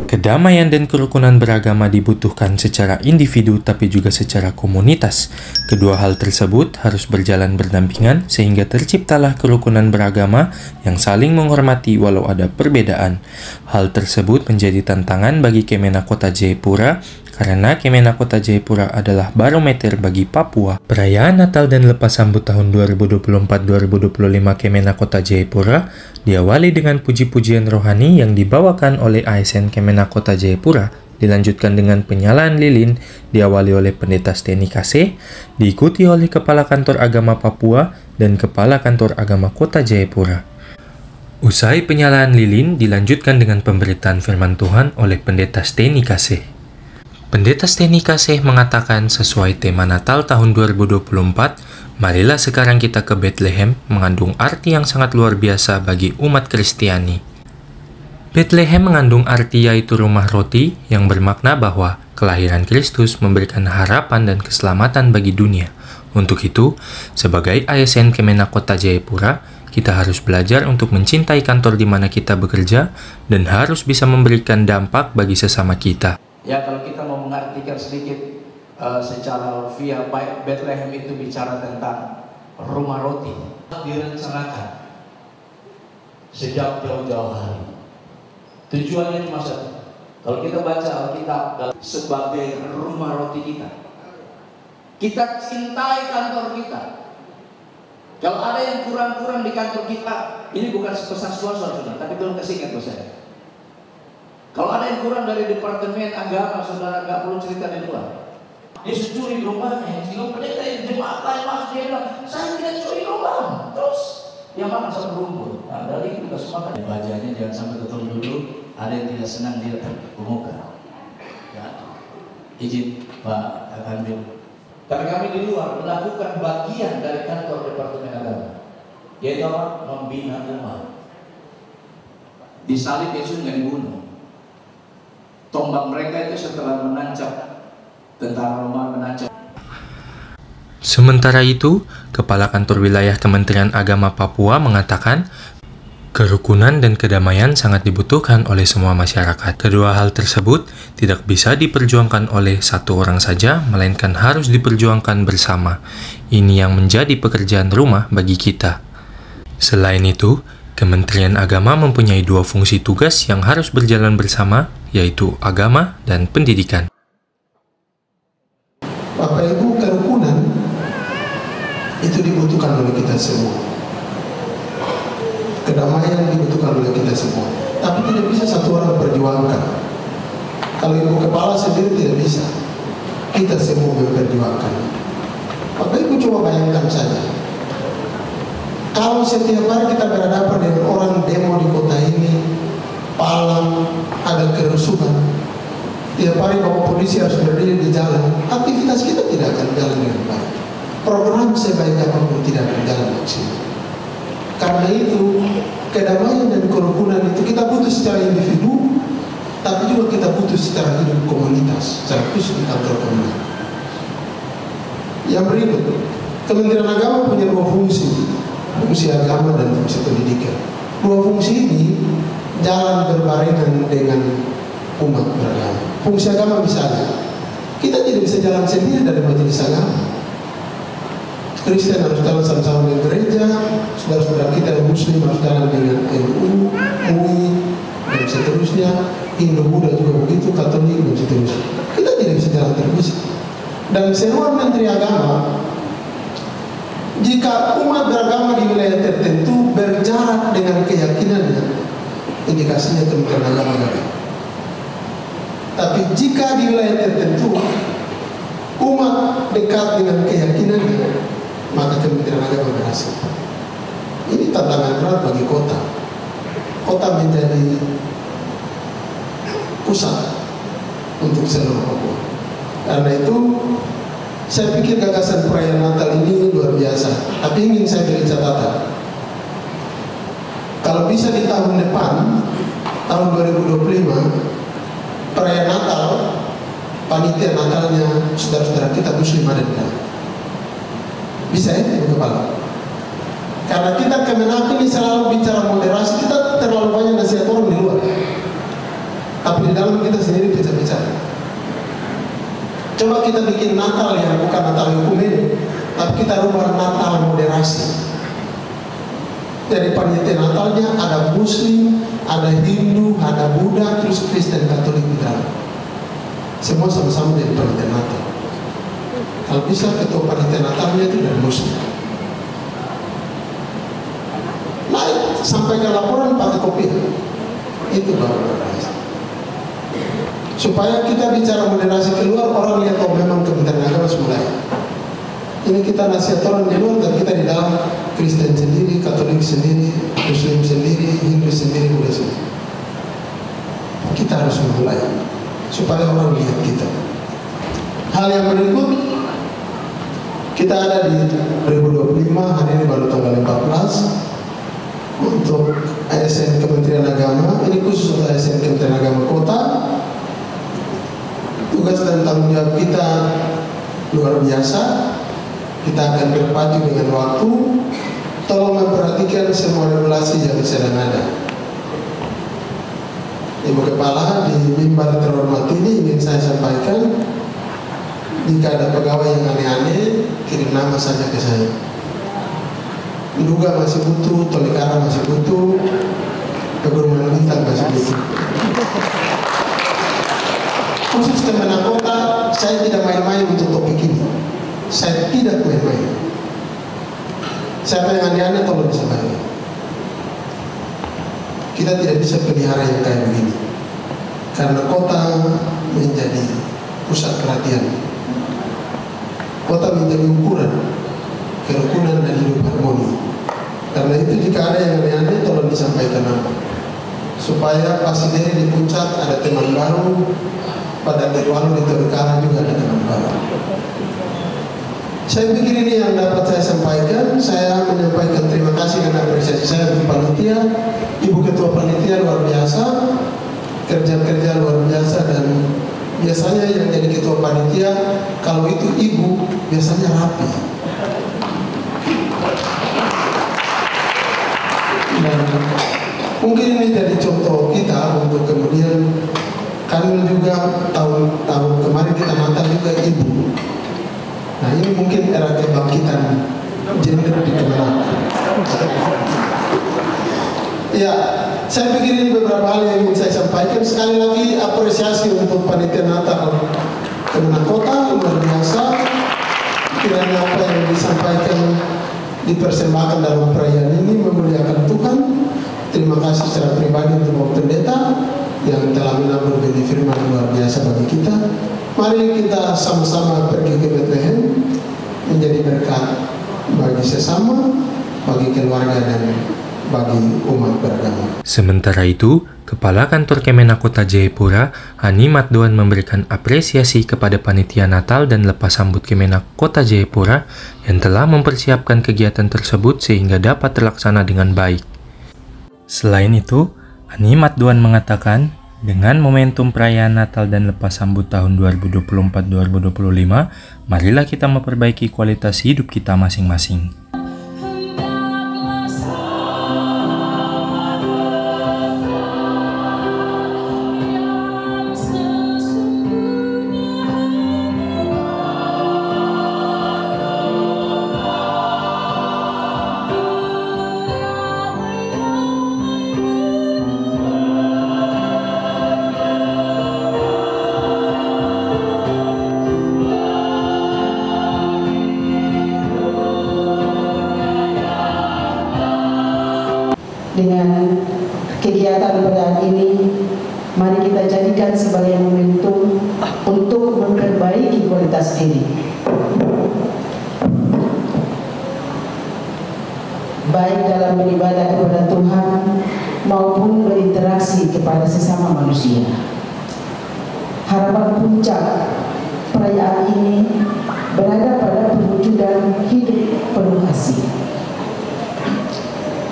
Kedamaian dan kerukunan beragama dibutuhkan secara individu tapi juga secara komunitas. Kedua hal tersebut harus berjalan berdampingan sehingga terciptalah kerukunan beragama yang saling menghormati walau ada perbedaan. Hal tersebut menjadi tantangan bagi Kemenak Kota Jayapura karena Kemenak Kota Jayapura adalah barometer bagi Papua. Perayaan Natal dan lepas sambut tahun 2024-2025 Kemenak Kota Jayapura diawali dengan puji-pujian rohani yang dibawakan oleh ASN Kemenak Kota Jayapura, dilanjutkan dengan penyalaan lilin diawali oleh Pendeta Steny Kasih, diikuti oleh Kepala Kantor Agama Papua dan Kepala Kantor Agama Kota Jayapura. Usai penyalaan lilin dilanjutkan dengan pemberitaan firman Tuhan oleh Pendeta Steny Kasih. Pendeta Steny Kasih mengatakan sesuai tema Natal tahun 2024, marilah sekarang kita ke Bethlehem mengandung arti yang sangat luar biasa bagi umat Kristiani. Bethlehem mengandung arti yaitu rumah roti yang bermakna bahwa kelahiran Kristus memberikan harapan dan keselamatan bagi dunia. Untuk itu, sebagai ASN Kemenak Kota Jayapura, kita harus belajar untuk mencintai kantor di mana kita bekerja dan harus bisa memberikan dampak bagi sesama kita. Ya, kalau kita mau mengartikan sedikit secara harfiah, Bethlehem itu bicara tentang rumah roti. Direncanakan sejak jauh-jauh hari. Tujuannya cuma satu. Kalau kita baca Alkitab sebagai rumah roti kita, kita cintai kantor kita. Kalau ada yang kurang-kurang di kantor kita, ini bukan pesan suara-suara, tapi belum kasih ingat buat saya. Kalau ada yang kurang dari departemen agama, saudara nggak perlu cerita di luar. Dia curi rumahnya, sehingga pendeta yang jemaat lain masuk, dia bilang, saya tidak curi rumah. Terus dia makan sama rumput. Nah, dari itu kita semua kan bajanya jangan sampai ketemu dulu. Ada yang tidak senang dia terbuka. Ya, izin Pak Akamil. Karena kami di luar melakukan bagian dari kantor departemen agama, yaitu apa? Membina umat. Disalib Yesus nggak dibunuh. Tombak mereka itu setelah menancap, tentara Roma menancap. Sementara itu, Kepala Kantor Wilayah Kementerian Agama Papua mengatakan, kerukunan dan kedamaian sangat dibutuhkan oleh semua masyarakat. Kedua hal tersebut tidak bisa diperjuangkan oleh satu orang saja, melainkan harus diperjuangkan bersama. Ini yang menjadi pekerjaan rumah bagi kita. Selain itu, Kementerian Agama mempunyai dua fungsi tugas yang harus berjalan bersama, yaitu agama dan pendidikan. Bapak Ibu, kerukunan itu dibutuhkan oleh kita semua. Kedamaian dibutuhkan oleh kita semua. Tapi tidak bisa satu orang perjuangkan. Kalau ibu kepala sendiri tidak bisa. Kita semua memperjuangkan. Bapak Ibu coba bayangkan saja. Kalau setiap hari kita berhadapan dengan orang demo di kota ini, palang, ada kerusuhan, tiap hari bapak polisi harus berdiri di jalan, aktivitas kita tidak akan jalan dengan baik. Program sebaik apapun tidak akan jalan maksimal. Karena itu, kedamaian dan kerukunan itu kita butuh secara individu, tapi juga kita butuh secara hidup komunitas, secara khusus di kantor komunitas. Yang berikut, Kementerian Agama punya dua fungsi, fungsi agama dan fungsi pendidikan. Dua fungsi ini jalan berbarengan dengan umat beragama. Fungsi agama misalnya, kita tidak bisa jalan sendiri dari majelis agama. Kristen harus jalan sama-sama dengan gereja, saudara-saudara kita yang Muslim harus jalan dengan NU, MUI, dan seterusnya. Hindu Buddha juga begitu, Katolik dan seterusnya. Kita tidak bisa jalan terpisah. Dan semua menteri agama, jika umat beragama di wilayah tertentu berjarak dengan keyakinannya, indikasinya Kementerian Agama gagal. Tapi jika di wilayah tertentu umat dekat dengan keyakinannya, maka Kementerian Agama berhasil. Ini tantangan berat bagi kota. Kota menjadi pusat untuk seluruh Papua. Karena itu, saya pikir gagasan perayaan Natal ini luar biasa. Tapi ingin saya beri catatan. Kalau bisa di tahun depan, tahun 2025, perayaan Natal, panitia Natalnya saudara-saudara kita Muslim ada di dalam. Bisa ya, Ibu Kepala? Karena kita Kemenak ini selalu bicara moderasi, kita terlalu banyak nasihat orang di luar. tapi di dalam kita sendiri pecah-pecah. Coba kita bikin Natal yang bukan Natal ekumen, tapi kita rubah Natal moderasi. Jadi panitia Natalnya ada Muslim, ada Hindu, ada Buddha, terus Kristen, Katolik di dalam. Semua sama-sama jadi panitia Natal. Kalau bisa ketua panitia Natalnya itu dari Muslim. Naik sampai ke laporan pakai kopiah. Itu baru moderasi. Supaya kita bicara moderasi keluar, orang lihat oh memang Kementerian Agama mulai. Ini kita nasihat orang di luar, tapi kita di dalam Kristen sendiri, Katolik sendiri, Muslim sendiri, Hindu sendiri, Buddha sendiri. Kita harus memulai supaya orang lihat kita. Hal yang berikut, kita ada di 2025, hari ini baru tanggal 14 untuk ASN Kementerian Agama. Ini khusus untuk ASN Kementerian Agama Kota. Tugas dan tanggung jawab kita luar biasa. Kita akan berpacu dengan waktu. Tolong memperhatikan semua regulasi yang sedang ada. Ibu Kepala, di mimbar terhormat ini ingin saya sampaikan, jika ada pegawai yang aneh-aneh, kirim nama saja ke saya. Nduga masih butuh, Tolikara masih butuh, Pegunungan Bintang masih butuh. Khusus Kemenang Kota, saya tidak main-main untuk topik ini. Saya tidak main-main. Siapa yang aneh-aneh tolong disampaikan. Kita tidak bisa pelihara yang kayak begini. Karena kota menjadi pusat perhatian. Kota menjadi ukuran kerukunan dan hidup harmoni. Karena itu jika ada yang aneh-aneh tolong disampaikan nama. Supaya pas ini di puncak ada teman baru. Pada Derwalu di Tolikara juga ada teman baru. Saya pikir ini yang dapat saya sampaikan. Saya menyampaikan terima kasih dan apresiasi saya untuk panitia, Ibu Ketua Panitia luar biasa, kerja-kerja luar biasa, dan biasanya yang jadi Ketua Panitia kalau itu Ibu biasanya rapi. Dan mungkin ini jadi contoh kita untuk kemudian. Kami juga tahun kemarin kita Natal juga Ibu. Nah ini mungkin era kebangkitan gender di Kemenang. Ya, saya pikir ini beberapa hal yang ingin saya sampaikan. Sekali lagi apresiasi untuk panitia Natal Kemenang Kota luar biasa. Kiranya apa yang disampaikan dipersembahkan dalam perayaan ini memuliakan Tuhan. Terima kasih secara pribadi untuk Bapak Pendeta yang telah menabur benih firman luar biasa bagi kita. Mari kita sama-sama pergi ke Bethlehem menjadi berkat bagi sesama, bagi keluarga, dan bagi umat beragama. Sementara itu, Kepala Kantor Kemenak Kota Jayapura, Hani Matdoan, memberikan apresiasi kepada panitia Natal dan lepas sambut Kemenak Kota Jayapura yang telah mempersiapkan kegiatan tersebut sehingga dapat terlaksana dengan baik. Selain itu, Hani Matdoan mengatakan, dengan momentum perayaan Natal dan lepas sambut tahun 2024-2025, marilah kita memperbaiki kualitas hidup kita masing-masing. Dengan kegiatan perayaan ini, mari kita jadikan sebagai momentum untuk memperbaiki kualitas diri, baik dalam beribadah kepada Tuhan maupun berinteraksi kepada sesama manusia. Harapan puncak perayaan ini berada pada perwujudan hidup penuh kasih.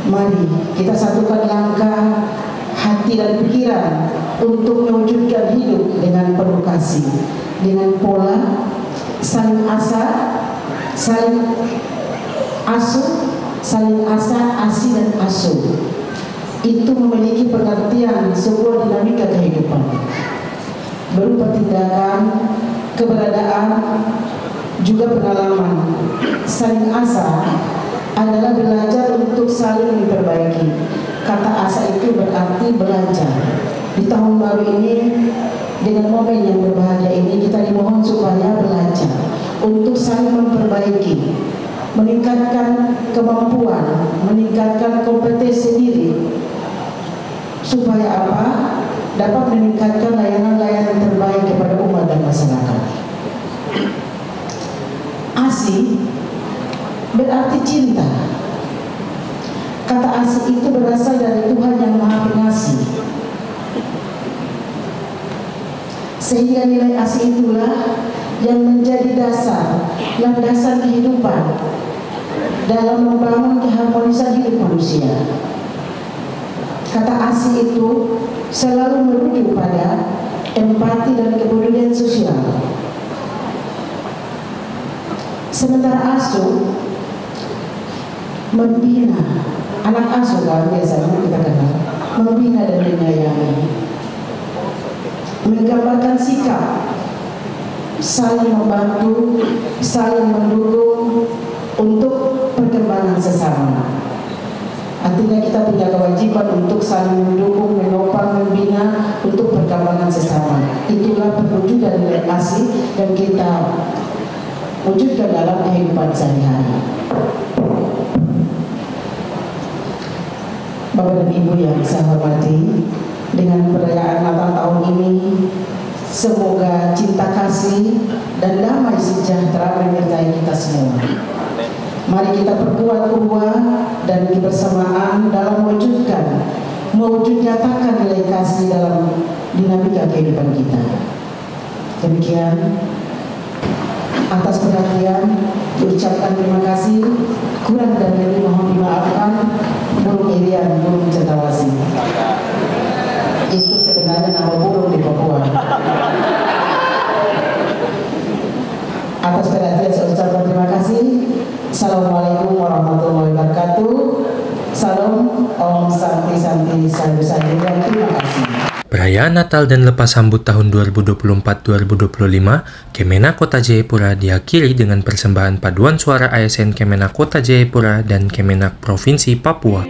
Mari kita satukan langkah, hati dan pikiran untuk mewujudkan hidup dengan penuh kasih, dengan pola saling asa, saling asuh, saling asa, asi dan asuh. Itu memiliki pengertian sebuah dinamika kehidupan. tindakan, keberadaan, juga pengalaman. Saling asa adalah belajar untuk saling memperbaiki. Kata asa itu berarti belajar. Di tahun baru ini, dengan momen yang berbahagia ini, kita dimohon supaya belajar untuk saling memperbaiki, meningkatkan kemampuan, meningkatkan kompetensi diri, supaya apa? Dapat meningkatkan layanan-layanan terbaik kepada umat dan masyarakat. Asih berarti cinta. Kata asih itu berasal dari Tuhan yang Maha Pengasih. Sehingga nilai asih itulah yang menjadi dasar kehidupan dalam membangun keharmonisan hidup manusia. Kata asih itu selalu merujuk pada empati dan kepedulian sosial. Sementara asuh membina, anak asuh kan biasanya kita kenal, membina dan menyayangi, menggambarkan sikap saling membantu, saling mendukung untuk perkembangan sesama. Artinya kita punya kewajiban untuk saling mendukung, menopang, membina untuk perkembangan sesama. Itulah perwujudan nilai asih yang kita wujudkan dalam kehidupan sehari-hari. Bapak dan Ibu yang saya hormati, dengan perayaan Natal tahun ini, semoga cinta kasih dan damai sejahtera menyertai kita semua. Mari kita perkuat ukhuwah dan kebersamaan dalam mewujud nyatakan nilai kasih dalam dinamika kehidupan kita. Demikian, atas perhatian diucapkan terima kasih. Kurang dan lebih mohon dimaafkan. Burung Irian, burung Cendrawasih. Itu sebenarnya nama burung di Papua. Atas perhatian saya ucapkan terima kasih. Assalamualaikum warahmatullahi wabarakatuh. Salam, Om Santi Santi Sayur Sayur. Terima kasih. Perayaan Natal dan lepas sambut tahun 2024-2025, Kemenak Kota Jayapura diakhiri dengan persembahan paduan suara ASN Kemenak Kota Jayapura dan Kemenak Provinsi Papua.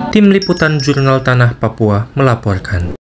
Tim Liputan Jurnal Tanah Papua melaporkan.